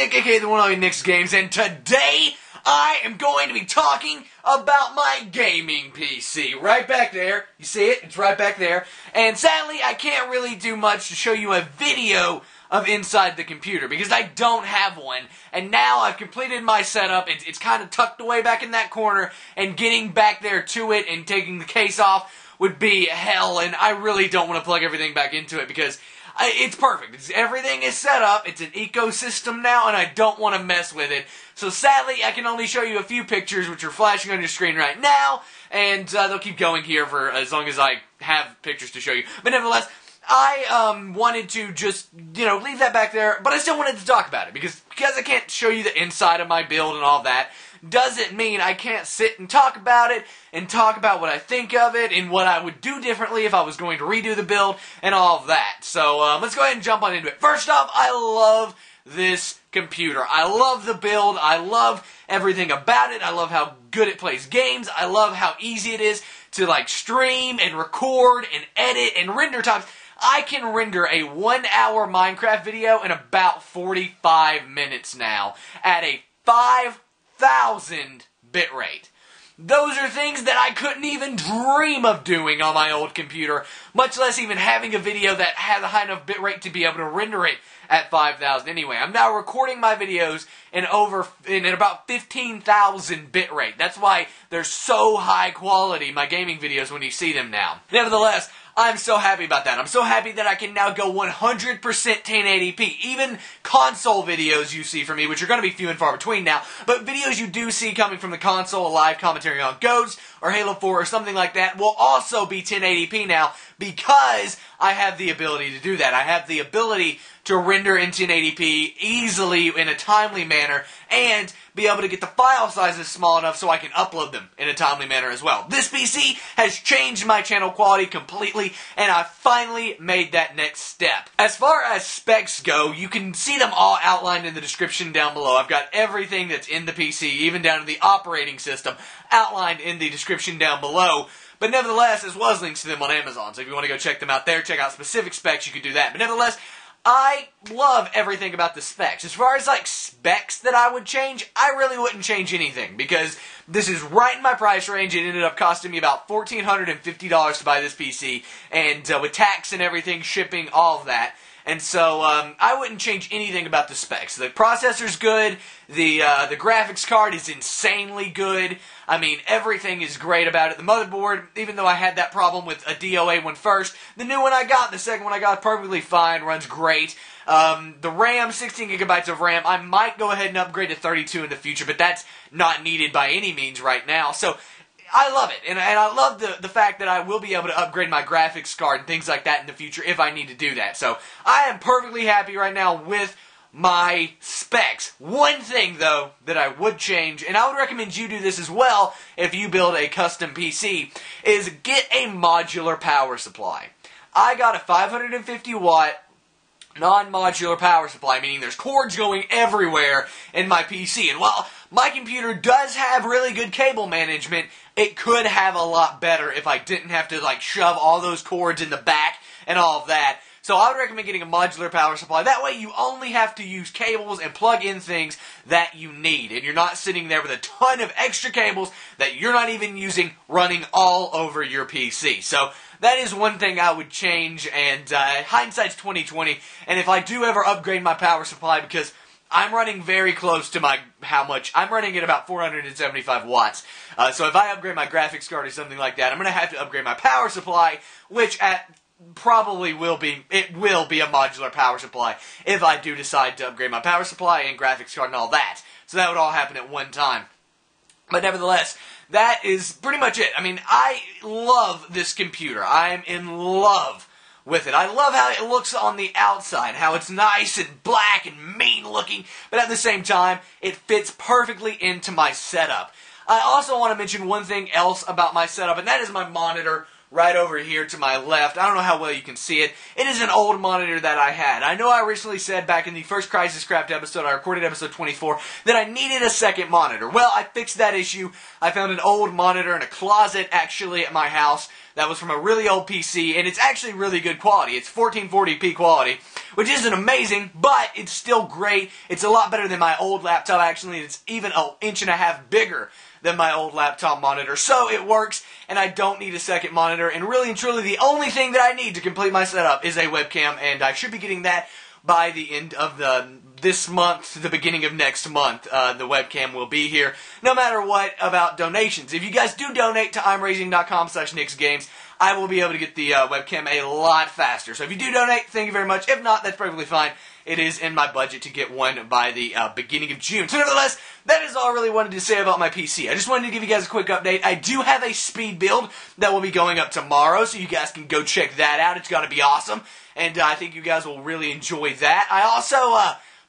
Nick, aka the one on NicsGames, and today I am going to be talking about my gaming PC. Right back there. You see it? It's right back there. And sadly, I can't really do much to show you a video of inside the computer because I don't have one. And now I've completed my setup. It's kind of tucked away back in that corner, and getting back there to it and taking the case off would be hell, and I really don't want to plug everything back into it because it's perfect. Everything is set up. It's an ecosystem now, and I don't want to mess with it. So sadly, I can only show you a few pictures, which are flashing on your screen right now, and they'll keep going here for as long as I have pictures to show you. But nevertheless, I wanted to just, leave that back there, but I still wanted to talk about it, because I can't show you the inside of my build and all that, doesn't mean I can't sit and talk about it, and talk about what I think of it, and what I would do differently if I was going to redo the build, and all of that. So, let's go ahead and jump on into it. First off, I love this computer. I love the build. I love everything about it. I love how good it plays games. I love how easy it is to, stream, and record, and edit, and render times. I can render a 1-hour Minecraft video in about 45 minutes now, at a 5,000 bitrate. Those are things that I couldn't even dream of doing on my old computer, much less even having a video that had a high enough bitrate to be able to render it at 5,000. Anyway, I'm now recording my videos in about 15,000 bitrate. That's why they're so high quality, my gaming videos, when you see them now. Nevertheless, I'm so happy about that. I'm so happy that I can now go 100% 1080p. Even console videos you see from me, which are going to be few and far between now, but videos you do see coming from the console, a live commentary on Ghost or Halo 4 or something like that, will also be 1080p now, because I have the ability to do that. I have the ability to render in 1080p easily in a timely manner, and be able to get the file sizes small enough so I can upload them in a timely manner as well. This PC has changed my channel quality completely, and I finally made that next step. As far as specs go, you can see them all outlined in the description down below. I've got everything that's in the PC, even down to the operating system, outlined in the description down below. But nevertheless, as well as links to them on Amazon. So if you want to go check them out there, check out specific specs, you can do that. But nevertheless, I love everything about the specs. As far as, specs that I would change, I really wouldn't change anything, because this is right in my price range. It ended up costing me about $1,450 to buy this PC, and with tax and everything, shipping, all of that. And so, I wouldn't change anything about the specs. The processor's good, the graphics card is insanely good. I mean, everything is great about it. The motherboard, even though I had that problem with a DOA one first, the new one I got, the second one I got, perfectly fine, runs great. The RAM, 16 gigabytes of RAM, I might go ahead and upgrade to 32 in the future, but that's not needed by any means right now. So, I love it, and I love the fact that I will be able to upgrade my graphics card and things like that in the future if I need to do that. So, I am perfectly happy right now with my specs. One thing, though, that I would change, and I would recommend you do this as well if you build a custom PC, is get a modular power supply. I got a 550 watt non-modular power supply, meaning there's cords going everywhere in my PC. And while my computer does have really good cable management, it could have a lot better if I didn't have to shove all those cords in the back and all of that. So I would recommend getting a modular power supply. That way you only have to use cables and plug in things that you need. And you're not sitting there with a ton of extra cables that you're not even using running all over your PC. So that is one thing I would change, and hindsight's 20/20. And if I do ever upgrade my power supply, because I'm running very close to I'm running at about 475 watts. So if I upgrade my graphics card or something like that, I'm going to have to upgrade my power supply, which probably will be a modular power supply if I do decide to upgrade my power supply and graphics card and all that. So that would all happen at one time. But nevertheless, that is pretty much it. I mean, I love this computer. I'm in love with it. I love how it looks on the outside, how it's nice and black and mean looking, but at the same time, it fits perfectly into my setup. I also want to mention one thing else about my setup, and that is my monitor right over here to my left. I don't know how well you can see it. It is an old monitor that I had. I know I recently said back in the first Crisis Craft episode, I recorded episode 24, that I needed a second monitor. Well, I fixed that issue. I found an old monitor in a closet, actually, at my house that was from a really old PC, and it's actually really good quality. It's 1440p quality. which isn't amazing, but it's still great. It's a lot better than my old laptop, actually. It's even an inch and a half bigger than my old laptop monitor, so it works, and I don't need a second monitor, and really and truly, the only thing that I need to complete my setup is a webcam, and I should be getting that by the end of this month, the beginning of next month. The webcam will be here, no matter what about donations. If you guys do donate to imraising.com/NicsGames, I will be able to get the webcam a lot faster. So if you do donate, thank you very much. If not, that's perfectly fine. It is in my budget to get one by the beginning of June. So nevertheless, that is all I really wanted to say about my PC. I just wanted to give you guys a quick update. I do have a speed build that will be going up tomorrow, so you guys can go check that out. It's going to be awesome, and I think you guys will really enjoy that. I also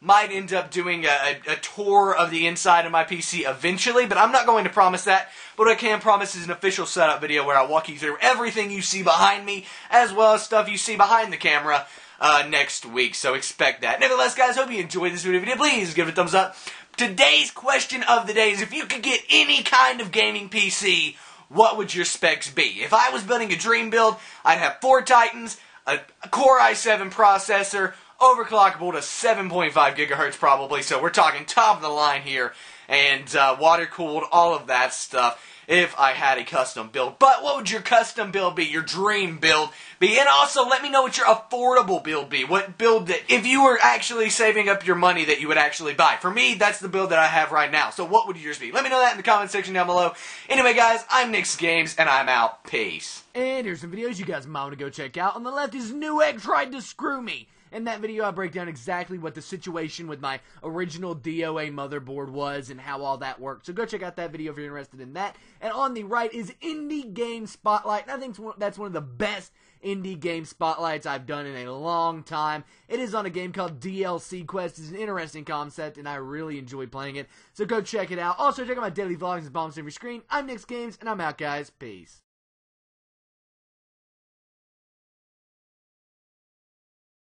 might end up doing a tour of the inside of my PC eventually, but I'm not going to promise that. But what I can promise is an official setup video where I walk you through everything you see behind me, as well as stuff you see behind the camera next week, so expect that. Nevertheless, guys, hope you enjoyed this video. Please give it a thumbs up. Today's question of the day is, if you could get any kind of gaming PC, what would your specs be? If I was building a dream build, I'd have 4 Titans, a Core i7 processor, overclockable to 7.5 gigahertz probably, so we're talking top of the line here, and water-cooled, all of that stuff, if I had a custom build. But what would your custom build be, your dream build be? And also, let me know what your affordable build be. What build that, if you were actually saving up your money, that you would actually buy. For me, that's the build that I have right now. So what would yours be? Let me know that in the comment section down below. Anyway, guys, I'm NicsGames, and I'm out. Peace. And here's some videos you guys might want to go check out. On the left is Newegg tried to screw me. In that video, I break down exactly what the situation with my original DOA motherboard was and how all that worked. So go check out that video if you're interested in that. And on the right is Indie Game Spotlight. And I think that's one of the best indie game spotlights I've done in a long time. It is on a game called DLC Quest. It's an interesting concept, and I really enjoy playing it. So go check it out. Also, check out my daily vlogs and bombs every screen. I'm NicsGames, and I'm out, guys. Peace.